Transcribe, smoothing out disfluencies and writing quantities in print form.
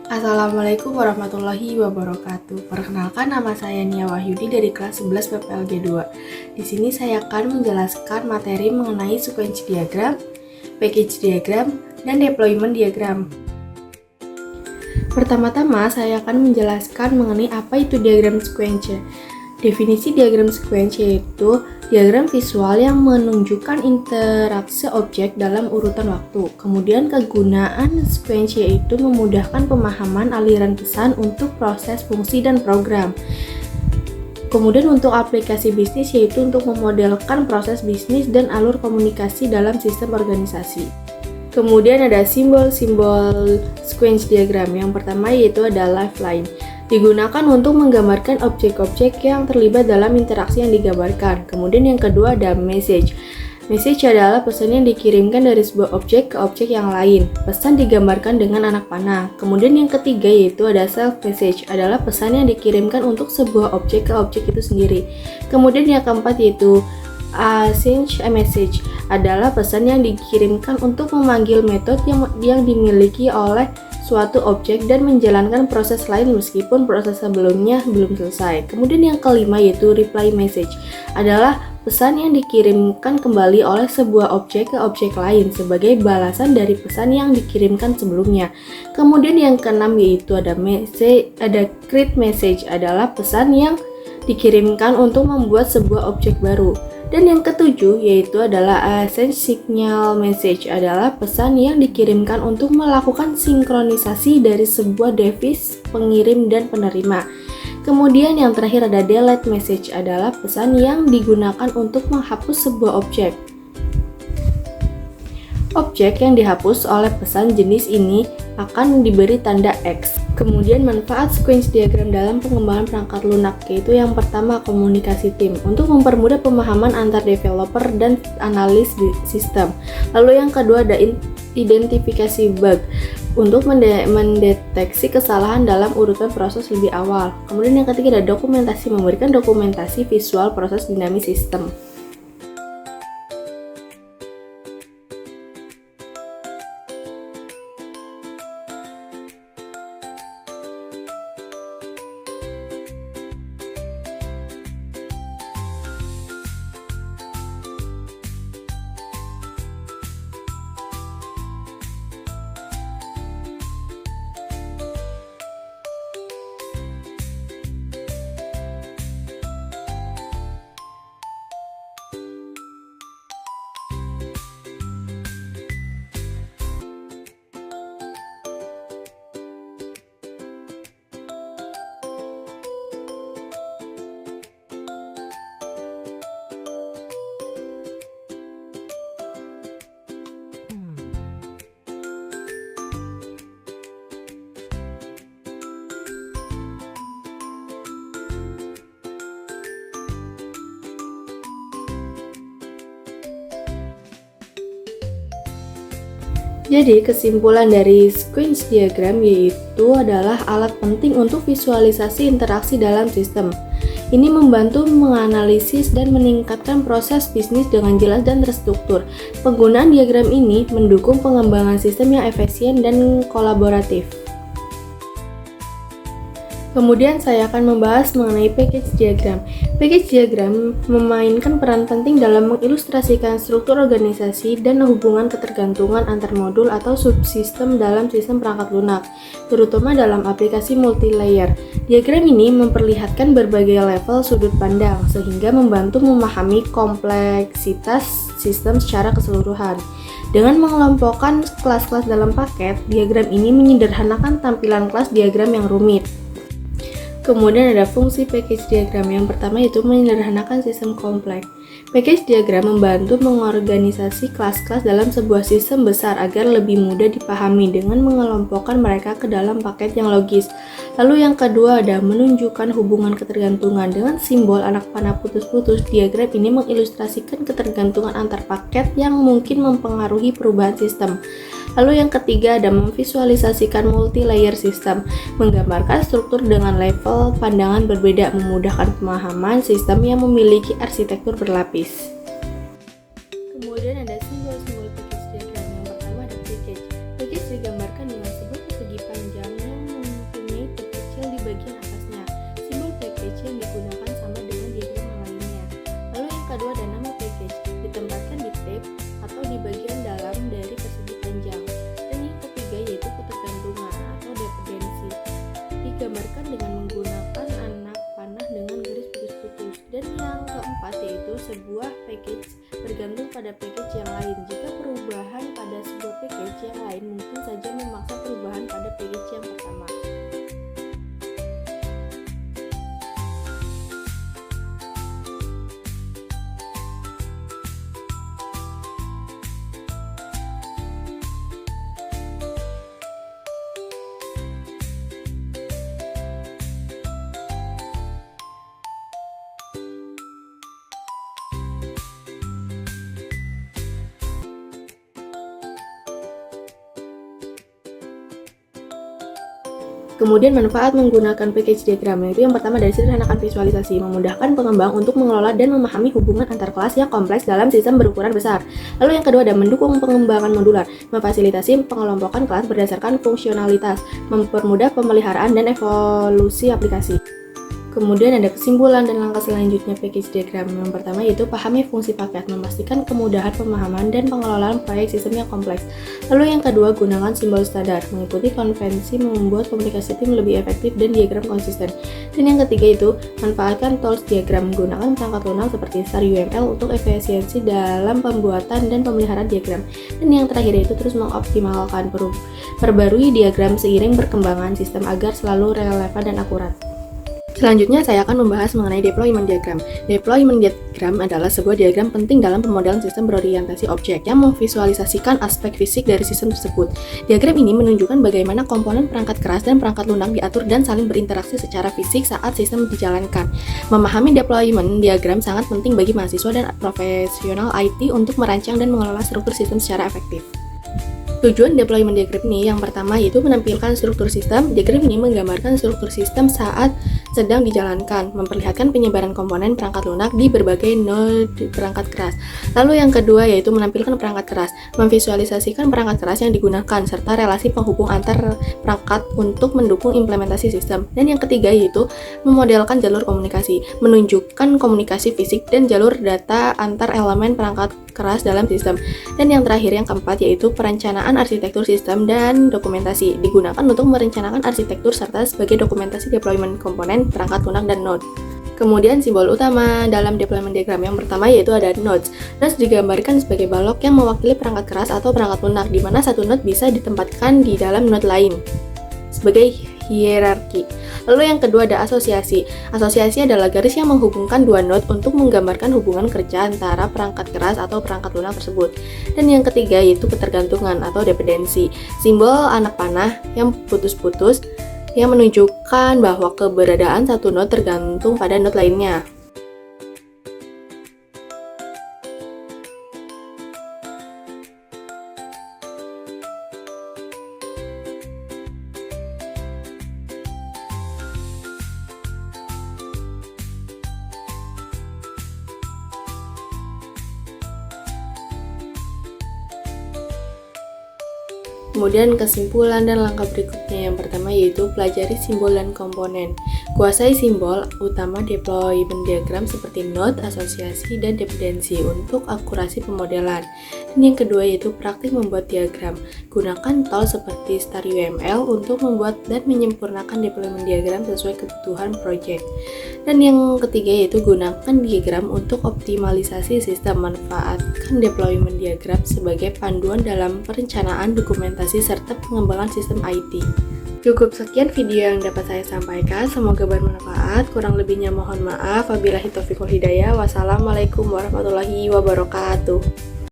Assalamualaikum warahmatullahi wabarakatuh. Perkenalkan, nama saya Nia Wahyudi dari kelas 11 PPLG 2. Di sini saya akan menjelaskan materi mengenai sequence diagram, package diagram, dan deployment diagram. Pertama-tama saya akan menjelaskan mengenai apa itu diagram sequence. Definisi diagram sequence yaitu diagram visual yang menunjukkan interaksi objek dalam urutan waktu. Kemudian kegunaan sequence yaitu memudahkan pemahaman aliran pesan untuk proses fungsi dan program. Kemudian untuk aplikasi bisnis yaitu untuk memodelkan proses bisnis dan alur komunikasi dalam sistem organisasi. Kemudian ada simbol-simbol sequence diagram. Yang pertama yaitu ada lifeline. Digunakan untuk menggambarkan objek-objek yang terlibat dalam interaksi yang digambarkan. Kemudian yang kedua ada message. Message adalah pesan yang dikirimkan dari sebuah objek ke objek yang lain. Pesan digambarkan dengan anak panah. Kemudian yang ketiga yaitu ada self message, adalah pesan yang dikirimkan untuk sebuah objek ke objek itu sendiri. Kemudian yang keempat yaitu async message, adalah pesan yang dikirimkan untuk memanggil metode yang dimiliki oleh suatu objek dan menjalankan proses lain meskipun proses sebelumnya belum selesai. Kemudian yang kelima yaitu reply message, adalah pesan yang dikirimkan kembali oleh sebuah objek ke objek lain sebagai balasan dari pesan yang dikirimkan sebelumnya. Kemudian yang keenam yaitu ada create message, adalah pesan yang dikirimkan untuk membuat sebuah objek baru. Dan yang ketujuh yaitu adalah async signal message, adalah pesan yang dikirimkan untuk melakukan sinkronisasi dari sebuah device pengirim dan penerima. Kemudian yang terakhir ada delete message, adalah pesan yang digunakan untuk menghapus sebuah objek. Objek yang dihapus oleh pesan jenis ini akan diberi tanda X. Kemudian manfaat sequence diagram dalam pengembangan perangkat lunak yaitu yang pertama komunikasi tim untuk mempermudah pemahaman antar developer dan analis sistem. Lalu yang kedua ada identifikasi bug untuk mendeteksi kesalahan dalam urutan proses lebih awal. Kemudian yang ketiga ada dokumentasi, memberikan dokumentasi visual proses dinamis sistem. Jadi kesimpulan dari sequence diagram yaitu adalah alat penting untuk visualisasi interaksi dalam sistem. Ini membantu menganalisis dan meningkatkan proses bisnis dengan jelas dan terstruktur. Penggunaan diagram ini mendukung pengembangan sistem yang efisien dan kolaboratif. Kemudian saya akan membahas mengenai package diagram. Package diagram memainkan peran penting dalam mengilustrasikan struktur organisasi dan hubungan ketergantungan antar modul atau subsistem dalam sistem perangkat lunak, terutama dalam aplikasi multi-layer. Diagram ini memperlihatkan berbagai level sudut pandang sehingga membantu memahami kompleksitas sistem secara keseluruhan. Dengan mengelompokkan kelas-kelas dalam paket, diagram ini menyederhanakan tampilan kelas diagram yang rumit. Kemudian ada fungsi package diagram. Yang pertama yaitu menyederhanakan sistem kompleks. Package diagram membantu mengorganisasi kelas-kelas dalam sebuah sistem besar agar lebih mudah dipahami dengan mengelompokkan mereka ke dalam paket yang logis. Lalu yang kedua ada menunjukkan hubungan ketergantungan. Dengan simbol anak panah putus-putus, diagram ini mengilustrasikan ketergantungan antar paket yang mungkin mempengaruhi perubahan sistem. Lalu yang ketiga ada memvisualisasikan multi-layer system, menggambarkan struktur dengan level pandangan berbeda, memudahkan pemahaman sistem yang memiliki arsitektur berlapis. Kemudian ada simbol-simbol package diagram. Yang pertama ada package. Package digambarkan dengan sebuah persegi panjang yang digambarkan dengan menggunakan anak panah dengan garis putus-putus. Dan yang keempat yaitu sebuah package bergantung pada package yang lain. Jika perubahan pada sebuah package yang lain mungkin saja memaksa perubahan pada package yang pertama. Kemudian manfaat menggunakan package diagram, yaitu yang pertama dari sederhanakan visualisasi, memudahkan pengembang untuk mengelola dan memahami hubungan antar kelas yang kompleks dalam sistem berukuran besar. Lalu yang kedua ada mendukung pengembangan modular, memfasilitasi pengelompokan kelas berdasarkan fungsionalitas, mempermudah pemeliharaan dan evolusi aplikasi. Kemudian ada kesimpulan dan langkah selanjutnya package diagram. Yang pertama yaitu pahami fungsi paket, memastikan kemudahan pemahaman dan pengelolaan proyek sistem yang kompleks. Lalu yang kedua, gunakan simbol standar, mengikuti konvensi membuat komunikasi tim lebih efektif dan diagram konsisten. Dan yang ketiga itu, manfaatkan tools diagram, menggunakan perangkat lunak seperti StarUML untuk efisiensi dalam pembuatan dan pemeliharaan diagram. Dan yang terakhir itu terus mengoptimalkan perbarui diagram seiring perkembangan sistem agar selalu relevan dan akurat. Selanjutnya saya akan membahas mengenai deployment diagram. Deployment diagram adalah sebuah diagram penting dalam pemodelan sistem berorientasi objek yang memvisualisasikan aspek fisik dari sistem tersebut. Diagram ini menunjukkan bagaimana komponen perangkat keras dan perangkat lunak diatur dan saling berinteraksi secara fisik saat sistem dijalankan. Memahami deployment diagram sangat penting bagi mahasiswa dan profesional IT untuk merancang dan mengelola struktur sistem secara efektif. Tujuan deployment diagram ini yang pertama yaitu menampilkan struktur sistem. Diagram ini menggambarkan struktur sistem saat sedang dijalankan, memperlihatkan penyebaran komponen perangkat lunak di berbagai node perangkat keras. Lalu yang kedua yaitu menampilkan perangkat keras, memvisualisasikan perangkat keras yang digunakan serta relasi penghubung antar perangkat untuk mendukung implementasi sistem. Dan yang ketiga yaitu memodelkan jalur komunikasi, menunjukkan komunikasi fisik dan jalur data antar elemen perangkat keras dalam sistem. Dan yang terakhir yang keempat yaitu perencanaan arsitektur sistem dan dokumentasi, digunakan untuk merencanakan arsitektur serta sebagai dokumentasi deployment komponen perangkat lunak dan node. Kemudian simbol utama dalam deployment diagram yang pertama yaitu ada nodes. Nodes digambarkan sebagai balok yang mewakili perangkat keras atau perangkat lunak, di mana satu node bisa ditempatkan di dalam node lain sebagai hierarki. Lalu yang kedua ada asosiasi. Asosiasi adalah garis yang menghubungkan dua node untuk menggambarkan hubungan kerja antara perangkat keras atau perangkat lunak tersebut. Dan yang ketiga yaitu ketergantungan atau dependensi. Simbol anak panah yang putus-putus yang menunjukkan bahwa keberadaan satu node tergantung pada node lainnya. Kemudian kesimpulan dan langkah berikutnya yang pertama yaitu pelajari simbol dan komponen. Kuasai simbol utama deployment diagram seperti node, asosiasi, dan dependensi untuk akurasi pemodelan. Dan yang kedua yaitu praktik membuat diagram. Gunakan tool seperti StarUML untuk membuat dan menyempurnakan deployment diagram sesuai kebutuhan project. Dan yang ketiga yaitu gunakan diagram untuk optimalisasi sistem. Manfaatkan deployment diagram sebagai panduan dalam perencanaan, dokumentasi, serta pengembangan sistem IT. Cukup sekian video yang dapat saya sampaikan, semoga bermanfaat. Kurang lebihnya mohon maaf. Wabillahi taufiq wal hidayah. Wassalamualaikum warahmatullahi wabarakatuh.